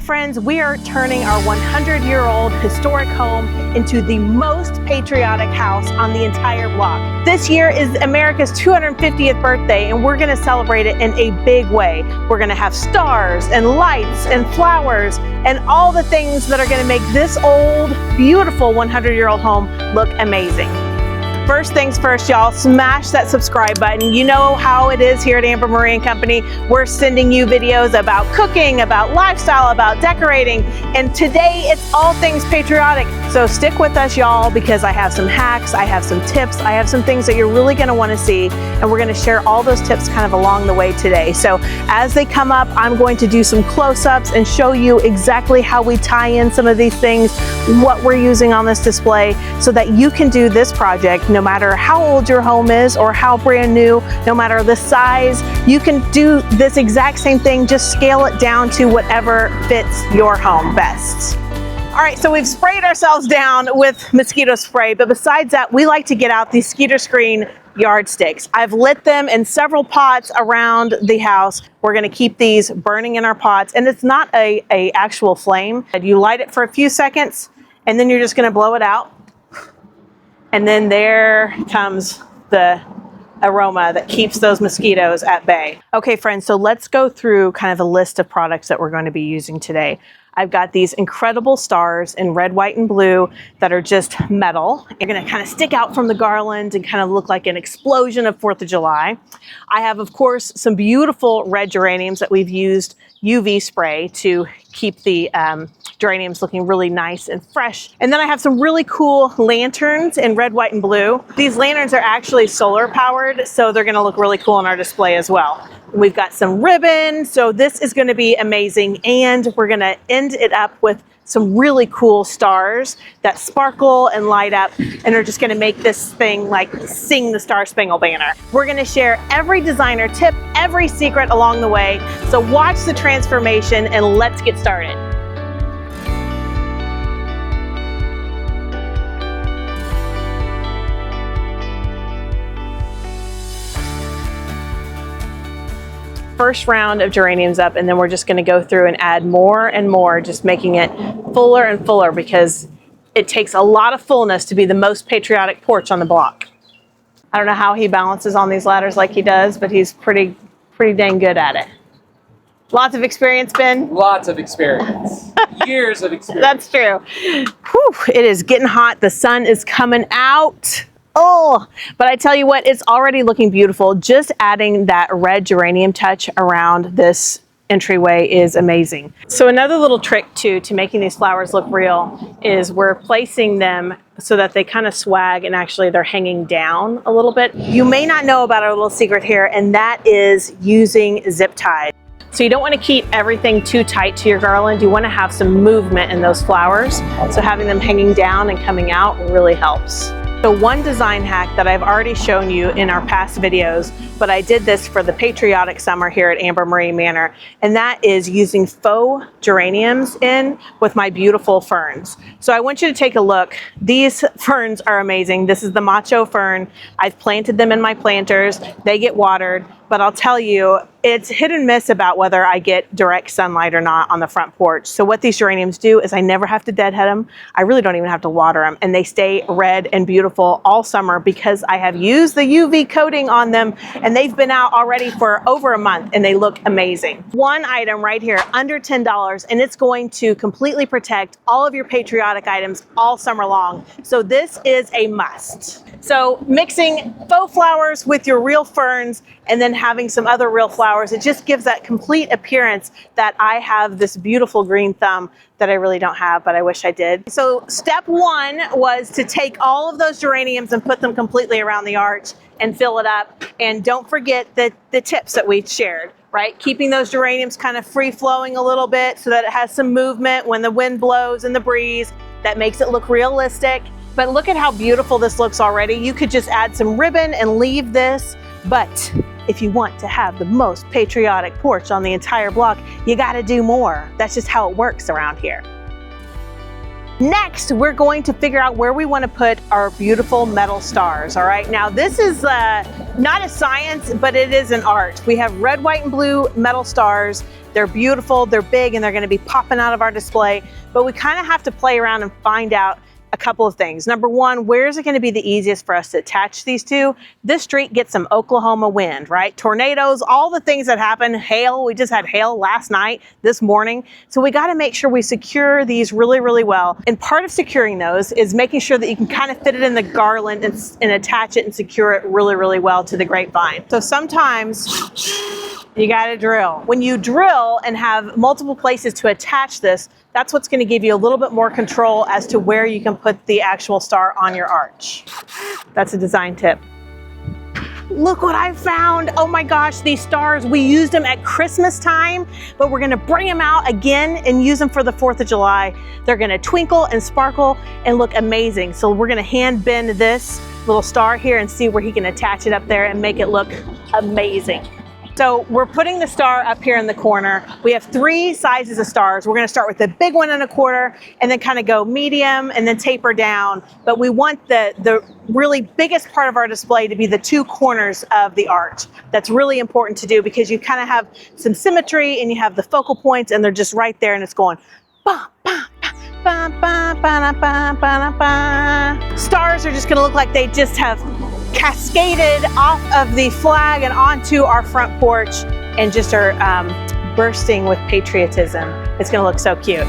friends, we are turning our 100-year-old historic home into the most patriotic house on the entire block. This year is America's 250th birthday, and we're gonna celebrate it in a big way. We're gonna have stars and lights and flowers and all the things that are gonna make this old, beautiful 100-year-old home look amazing. First things first, y'all, smash that subscribe button. You know how it is here at Amber Marie & Company. We're sending you videos about cooking, about lifestyle, about decorating, and today it's all things patriotic. So stick with us, y'all, because I have some hacks, I have some tips, I have some things that you're really gonna wanna see, and we're gonna share all those tips kind of along the way today. So as they come up, I'm going to do some close-ups and show you exactly how we tie in some of these things, what we're using on this display, so that you can do this project no matter how old your home is or how brand new, no matter the size. You can do this exact same thing, just scale it down to whatever fits your home best. All right, so we've sprayed ourselves down with mosquito spray, but besides that, we like to get out these Skeeter screen yardsticks. I've lit them in several pots around the house. We're gonna keep these burning in our pots, and it's not a actual flame. You light it for a few seconds, and then you're just gonna blow it out. And then there comes the aroma that keeps those mosquitoes at bay. Okay, friends, so let's go through kind of a list of products that we're going to be using today. I've got these incredible stars in red, white, and blue that are just metal. They're gonna kind of stick out from the garland and kind of look like an explosion of 4th of July. I have, of course, some beautiful red geraniums that we've used UV spray to keep the geraniums looking really nice and fresh. And then I have some really cool lanterns in red, white, and blue. These lanterns are actually solar powered, so they're gonna look really cool on our display as well. We've got some ribbon, so this is gonna be amazing. And we're gonna end it up with some really cool stars that sparkle and light up and are just gonna make this thing like sing the Star Spangled Banner. We're gonna share every designer tip, every secret along the way. So watch the transformation and let's get started. First round of geraniums up, and then we're just going to go through and add more and more, just making it fuller and fuller because it takes a lot of fullness to be the most patriotic porch on the block. I don't know how he balances on these ladders like he does, but he's pretty dang good at it. Lots of experience, Ben? Lots of experience. Years of experience. That's true. Whew, it is getting hot. The sun is coming out. Oh, but I tell you what, it's already looking beautiful. Just adding that red geranium touch around this entryway is amazing. So another little trick too to making these flowers look real is we're placing them so that they kind of swag and actually they're hanging down a little bit. You may not know about our little secret here, and that is using zip ties. So you don't want to keep everything too tight to your garland. You want to have some movement in those flowers. So having them hanging down and coming out really helps. So one design hack that I've already shown you in our past videos, but I did this for the patriotic summer here at Amber Marie Manor, and that is using faux geraniums in with my beautiful ferns. So I want you to take a look. These ferns are amazing. This is the macho fern. I've planted them in my planters. They get watered, but I'll tell you, it's hit and miss about whether I get direct sunlight or not on the front porch. So what these geraniums do is I never have to deadhead them. I really don't even have to water them, and they stay red and beautiful all summer because I have used the UV coating on them, and they've been out already for over a month and they look amazing. One item right here, under $10, and it's going to completely protect all of your patriotic items all summer long. So this is a must. So mixing faux flowers with your real ferns and then having some other real flowers, it just gives that complete appearance that I have this beautiful green thumb that I really don't have, but I wish I did. So step one was to take all of those geraniums and put them completely around the arch and fill it up. And don't forget the tips that we shared, right? Keeping those geraniums kind of free flowing a little bit so that it has some movement when the wind blows and the breeze. That makes it look realistic. But look at how beautiful this looks already. You could just add some ribbon and leave this, but if you want to have the most patriotic porch on the entire block, you gotta do more. That's just how it works around here. Next, we're going to figure out where we want to put our beautiful metal stars, all right? Now, this is not a science, but it is an art. We have red, white, and blue metal stars. They're beautiful, they're big, and they're going to be popping out of our display, but we kind of have to play around and find out a couple of things. Number one, where is it going to be the easiest for us to attach these to? This street gets some Oklahoma wind, right? Tornadoes, all the things that happen, hail. We just had hail last night, this morning. So we got to make sure we secure these really, really well. And part of securing those is making sure that you can kind of fit it in the garland and attach it and secure it really, really well to the grapevine. So sometimes you got to drill. When you drill and have multiple places to attach this, that's what's going to give you a little bit more control as to where you can put the actual star on your arch. That's a design tip. Look what I found. Oh my gosh, these stars, we used them at Christmas time, but we're going to bring them out again and use them for the 4th of July. They're going to twinkle and sparkle and look amazing. So we're going to hand bend this little star here and see where he can attach it up there and make it look amazing. So we're putting the star up here in the corner. We have 3 sizes of stars. We're going to start with the big 1 1/4 and then kind of go medium and then taper down. But we want the really biggest part of our display to be the 2 corners of the arch. That's really important to do because you kind of have some symmetry and you have the focal points and they're just right there and it's going bah, bah, bah, bah, bah, bah, bah, bah. Stars are just going to look like they just have cascaded off of the flag and onto our front porch and just are bursting with patriotism. It's going to look so cute.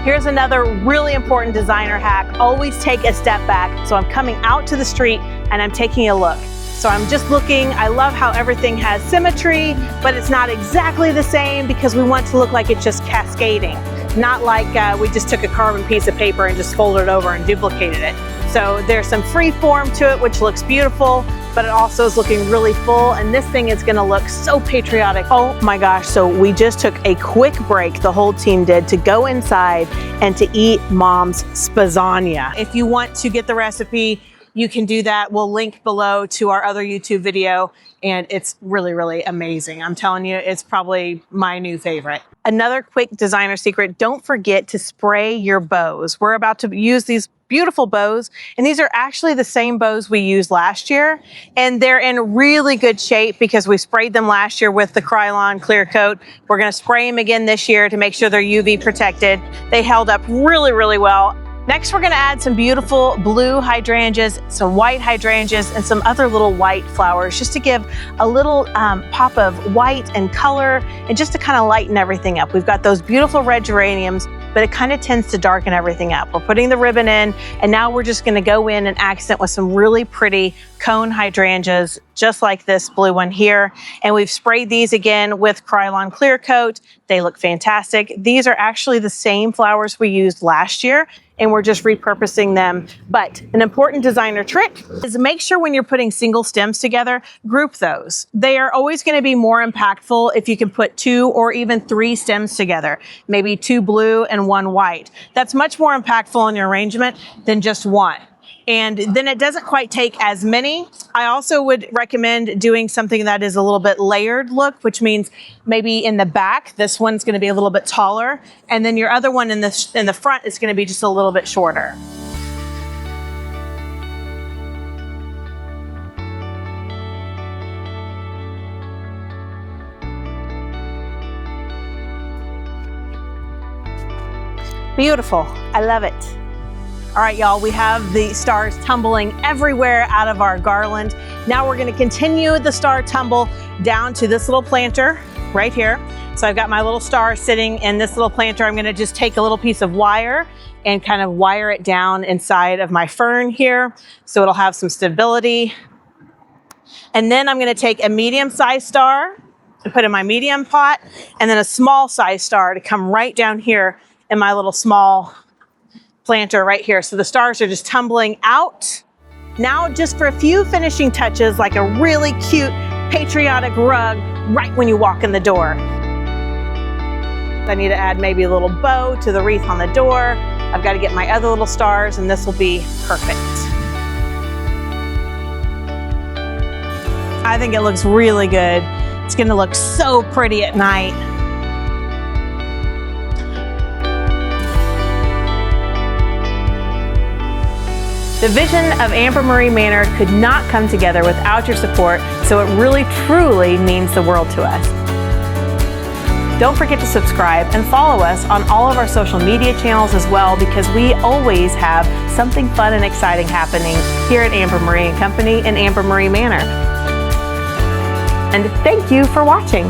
Here's another really important designer hack. Always take a step back. So I'm coming out to the street and I'm taking a look. So I'm just looking. I love how everything has symmetry, but it's not exactly the same because we want to look like it's just cascading. Not like we just took a carbon piece of paper and just folded it over and duplicated it. So there's some free form to it, which looks beautiful, but it also is looking really full. And this thing is gonna look so patriotic. Oh my gosh, so we just took a quick break, the whole team did, to go inside and to eat Mom's Spagagna. If you want to get the recipe, you can do that. We'll link below to our other YouTube video, and it's really, really amazing. I'm telling you, it's probably my new favorite. Another quick designer secret, don't forget to spray your bows. We're about to use these beautiful bows, and these are actually the same bows we used last year, and they're in really good shape because we sprayed them last year with the Krylon clear coat. We're gonna spray them again this year to make sure they're UV protected. They held up really, really well. Next, we're gonna add some beautiful blue hydrangeas, some white hydrangeas, and some other little white flowers just to give a little pop of white and color and just to kind of lighten everything up. We've got those beautiful red geraniums, but it kind of tends to darken everything up. We're putting the ribbon in, and now we're just gonna go in and accent with some really pretty cone hydrangeas, just like this blue one here. And we've sprayed these again with Krylon clear coat. They look fantastic. These are actually the same flowers we used last year, and we're just repurposing them. But an important designer trick is make sure when you're putting single stems together, group those. They are always gonna be more impactful if you can put 2 or even 3 stems together, maybe 2 blue and 1 white. That's much more impactful in your arrangement than just 1. And then it doesn't quite take as many. I also would recommend doing something that is a little bit layered look, which means maybe in the back, this one's gonna be a little bit taller, and then your other one in the front is gonna be just a little bit shorter. Beautiful, I love it. All right, y'all, we have the stars tumbling everywhere out of our garland. Now we're gonna continue the star tumble down to this little planter right here. So I've got my little star sitting in this little planter. I'm gonna just take a little piece of wire and kind of wire it down inside of my fern here so it'll have some stability. And then I'm gonna take a medium-sized star and put in my medium pot, and then a small-sized star to come right down here in my little small planter right here. So the stars are just tumbling out. Now just for a few finishing touches, like a really cute patriotic rug right when you walk in the door. I need to add maybe a little bow to the wreath on the door. I've got to get my other little stars, and this will be perfect. I think it looks really good. It's gonna look so pretty at night. The vision of Amber Marie Manor could not come together without your support, so it really truly means the world to us. Don't forget to subscribe and follow us on all of our social media channels as well, because we always have something fun and exciting happening here at Amber Marie & Company and Amber Marie Manor. And thank you for watching.